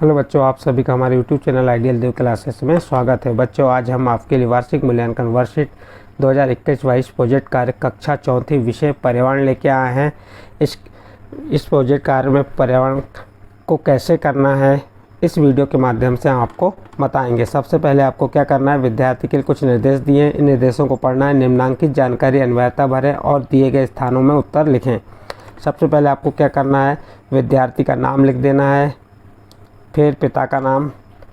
Hello बच्चों, आप सभी का हमारे यूट्यूब चैनल आइडियल देव क्लासेस में स्वागत है। बच्चों, आज हम आपके लिए वार्षिक मूल्यांकन वर्कशीट 2021-22 प्रोजेक्ट कार्य कक्षा चौथी विषय पर्यावरण लेके आए हैं। इस प्रोजेक्ट कार्य में पर्यावरण को कैसे करना है, इस वीडियो के माध्यम से हम आपको बताएंगे। सबसे पहले आपको क्या करना है, विद्यार्थी के लिए कुछ निर्देश दिए हैं, इन निर्देशों को पढ़ना है। निम्नांकित जानकारी अन्वयता भरें और दिए गए स्थानों में उत्तर लिखें। सबसे पहले आपको क्या करना है, विद्यार्थी का नाम लिख देना है, फिर पिता का नाम,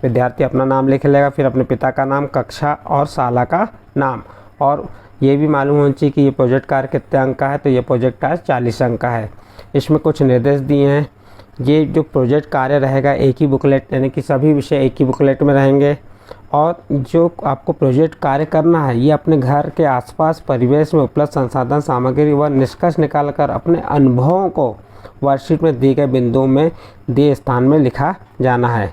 विद्यार्थी अपना नाम लिख लेगा, फिर अपने पिता का नाम, कक्षा और शाला का नाम। और ये भी मालूम होना चाहिए कि ये प्रोजेक्ट कार्य कितने अंक का है, तो ये प्रोजेक्ट कार्य 40 अंक का है। इसमें कुछ निर्देश दिए हैं। ये जो प्रोजेक्ट कार्य रहेगा एक ही बुकलेट, यानी कि सभी विषय एक ही बुकलेट में रहेंगे। और जो आपको प्रोजेक्ट कार्य करना है, ये अपने घर के आसपास परिवेश में उपलब्ध संसाधन सामग्री व निष्कर्ष निकालकर अपने अनुभवों को वर्कशीट में दिए गए बिंदुओं में दिए स्थान में लिखा जाना है।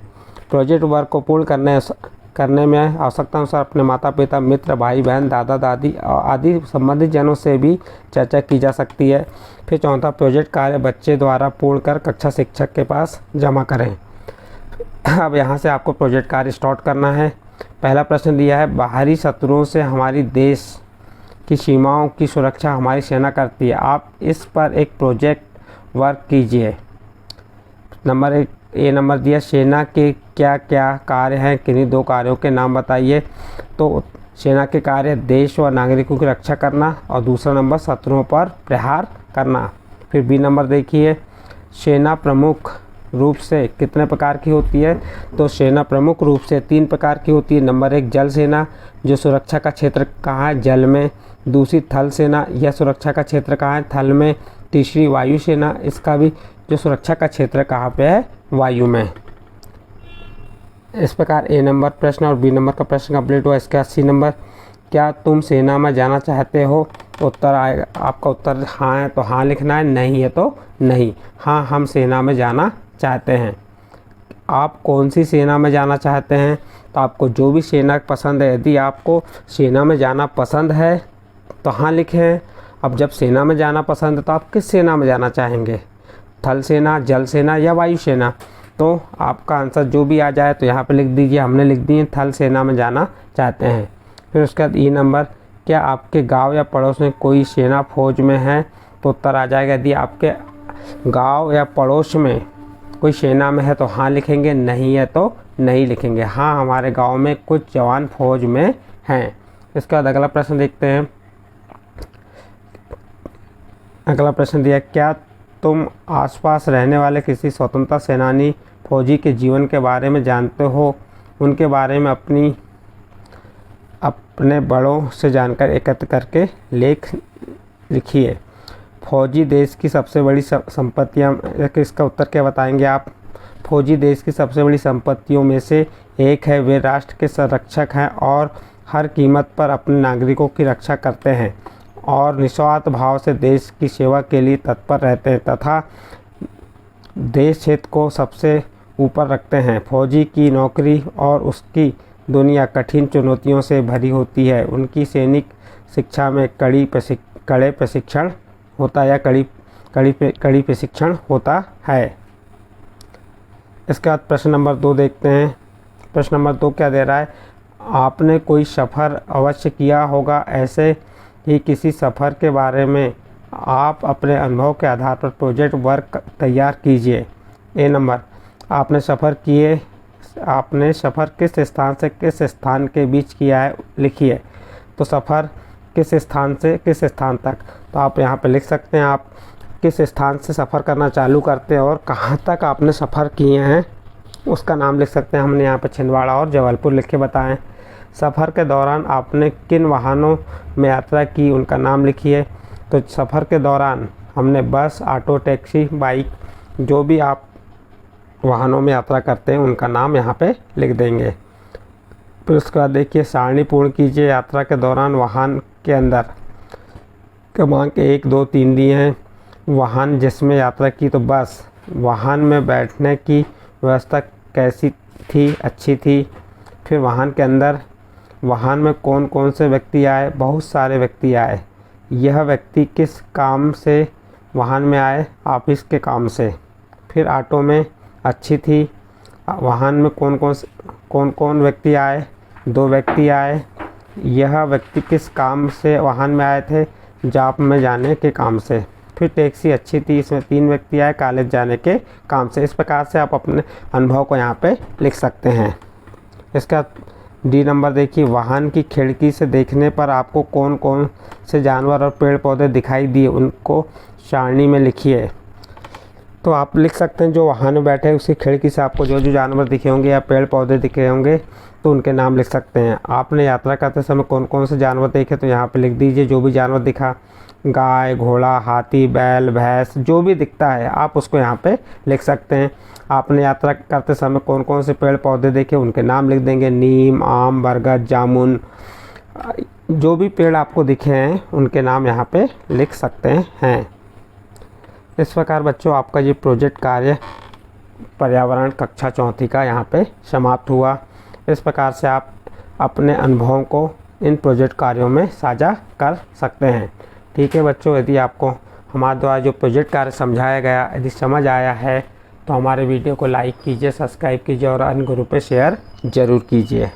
प्रोजेक्ट वर्क को पूर्ण करने में आवश्यकता अनुसार अपने माता पिता, मित्र, भाई बहन, दादा दादी आदि संबंधित जनों से भी चर्चा की जा सकती है। फिर चौथा, प्रोजेक्ट कार्य बच्चे द्वारा पूर्ण कर कक्षा शिक्षक के पास जमा करें। अब यहाँ से आपको प्रोजेक्ट कार्य स्टार्ट करना है। पहला प्रश्न दिया है, बाहरी शत्रुओं से हमारी देश की सीमाओं की सुरक्षा हमारी सेना करती है। आप इस पर एक प्रोजेक्ट वर्क कीजिए। नंबर 1 ए नंबर दिया, सेना के क्या क्या कार्य हैं, किन्हीं दो कार्यों के नाम बताइए। तो सेना के कार्य देश व नागरिकों की रक्षा करना और दूसरा नंबर शत्रुओं पर प्रहार करना। फिर बी नंबर देखिए, सेना प्रमुख रूप से कितने प्रकार की होती है। तो सेना प्रमुख रूप से 3 प्रकार की होती है। नंबर 1 जल सेना, जो सुरक्षा का क्षेत्र कहाँ है, जल में। दूसरी थल सेना, यह सुरक्षा का क्षेत्र कहाँ है, थल में। तीसरी वायु सेना, इसका भी जो सुरक्षा का क्षेत्र कहाँ पे है, वायु में। इस प्रकार ए नंबर प्रश्न और बी नंबर का प्रश्न कंप्लीट हुआ। इसका 80 नंबर, क्या तुम सेना में जाना चाहते हो। उत्तर आएगा, आपका उत्तर हाँ है तो हाँ लिखना है, नहीं है तो नहीं। हाँ, हम सेना में जाना चाहते हैं। आप कौन सी सेना में जाना चाहते हैं, तो आपको जो भी सेना पसंद है। यदि आपको सेना में जाना पसंद है तो हाँ लिखें। अब जब सेना में जाना पसंद है तो आप किस सेना में जाना चाहेंगे, थल सेना, जल सेना या वायु सेना। तो आपका आंसर जो भी आ जाए तो यहाँ पे लिख दीजिए। हमने लिख दिए थल सेना में जाना चाहते हैं। फिर उसके बाद ई नंबर, क्या आपके गांव या पड़ोस में कोई सेना फौज में है। तो उत्तर आ जाएगा, यदि आपके गांव या पड़ोस में कोई सेना में है तो हाँ लिखेंगे, नहीं है तो नहीं लिखेंगे। हाँ, हमारे गांव में कुछ जवान फौज में हैं। इसके बाद अगला प्रश्न देखते हैं। अगला प्रश्न दिया, क्या तुम आसपास रहने वाले किसी स्वतंत्रता सेनानी फौजी के जीवन के बारे में जानते हो। उनके बारे में अपने बड़ों से जानकारी एकत्र करके लेख लिखिए। फौजी देश की सबसे बड़ी संपत्तियाँ, इसका उत्तर क्या बताएंगे आप। फौजी देश की सबसे बड़ी संपत्तियों में से एक है। वे राष्ट्र के संरक्षक हैं और हर कीमत पर अपने नागरिकों की रक्षा करते हैं और निस्वार्थ भाव से देश की सेवा के लिए तत्पर रहते हैं तथा देश हित को सबसे ऊपर रखते हैं। फौजी की नौकरी और उसकी दुनिया कठिन चुनौतियों से भरी होती है। उनकी सैनिक शिक्षा में कड़े प्रशिक्षण होता है या कड़ी प्रशिक्षण होता है। इसके बाद प्रश्न नंबर 2 देखते हैं। प्रश्न नंबर 2 क्या दे रहा है, आपने कोई सफ़र अवश्य किया होगा। ऐसे ही किसी सफ़र के बारे में आप अपने अनुभव के आधार पर प्रोजेक्ट वर्क तैयार कीजिए। ए नंबर, आपने सफ़र किस स्थान से किस स्थान के बीच किया है, लिखिए। तो सफ़र किस स्थान से किस स्थान तक, तो आप यहाँ पे लिख सकते हैं आप किस स्थान से सफ़र करना चालू करते हैं और कहाँ तक आपने सफ़र किए हैं उसका नाम लिख सकते हैं। हमने यहाँ पे छिंदवाड़ा और जबलपुर लिख के बताएं। सफ़र के दौरान आपने किन वाहनों में यात्रा की, उनका नाम लिखिए। तो सफ़र के दौरान हमने बस, ऑटो, टैक्सी, बाइक, जो भी आप वाहनों में यात्रा करते हैं उनका नाम यहाँ पे लिख देंगे। फिर उसके बाद देखिए, सारणी पूर्ण कीजिए। यात्रा के दौरान वाहन के अंदर क्रमांक 1, 2, 3 दिए हैं। वाहन जिसमें यात्रा की, तो बस। वाहन में बैठने की व्यवस्था कैसी थी, अच्छी थी। फिर वाहन के अंदर, वाहन में कौन कौन से व्यक्ति आए, बहुत सारे व्यक्ति आए। यह व्यक्ति किस काम से वाहन में आए, ऑफिस के काम से। फिर ऑटो में अच्छी थी, वाहन में कौन कौन व्यक्ति आए, 2 व्यक्ति आए। यह व्यक्ति किस काम से वाहन में आए थे, जॉब में जाने के काम से। फिर टैक्सी अच्छी थी, इसमें 3 व्यक्ति आए कॉलेज जाने के काम से। इस प्रकार से आप अपने अनुभव को यहाँ पे लिख सकते हैं। इसका डी नंबर देखिए, वाहन की खिड़की से देखने पर आपको कौन कौन से जानवर और पेड़ पौधे दिखाई दिए, उनको सारणी में लिखिए। तो आप लिख सकते हैं जो वाहन में बैठे हैं उसकी खिड़की से आपको जो जो जानवर दिखे होंगे या पेड़ पौधे दिखे होंगे तो उनके नाम लिख सकते हैं। आपने यात्रा करते समय कौन कौन से जानवर देखे तो यहाँ पे लिख दीजिए। जो भी जानवर दिखा, गाय, घोड़ा, हाथी, बैल, भैंस, जो भी दिखता है आप उसको यहाँ पे लिख सकते हैं। आपने यात्रा करते समय कौन कौन से पेड़ पौधे देखे उनके नाम लिख देंगे। नीम, आम, बरगद, जामुन, जो भी पेड़ आपको दिखे हैं उनके नाम यहाँ पे लिख सकते हैं। इस प्रकार बच्चों आपका ये प्रोजेक्ट कार्य पर्यावरण कक्षा 4 का यहाँ पे समाप्त हुआ। इस प्रकार से आप अपने अनुभवों को इन प्रोजेक्ट कार्यों में साझा कर सकते हैं। ठीक है बच्चों, यदि आपको हमारे द्वारा जो प्रोजेक्ट कार्य समझाया गया यदि समझ आया है तो हमारे वीडियो को लाइक कीजिए, सब्सक्राइब कीजिए और अन्य ग्रुप पे शेयर ज़रूर कीजिए।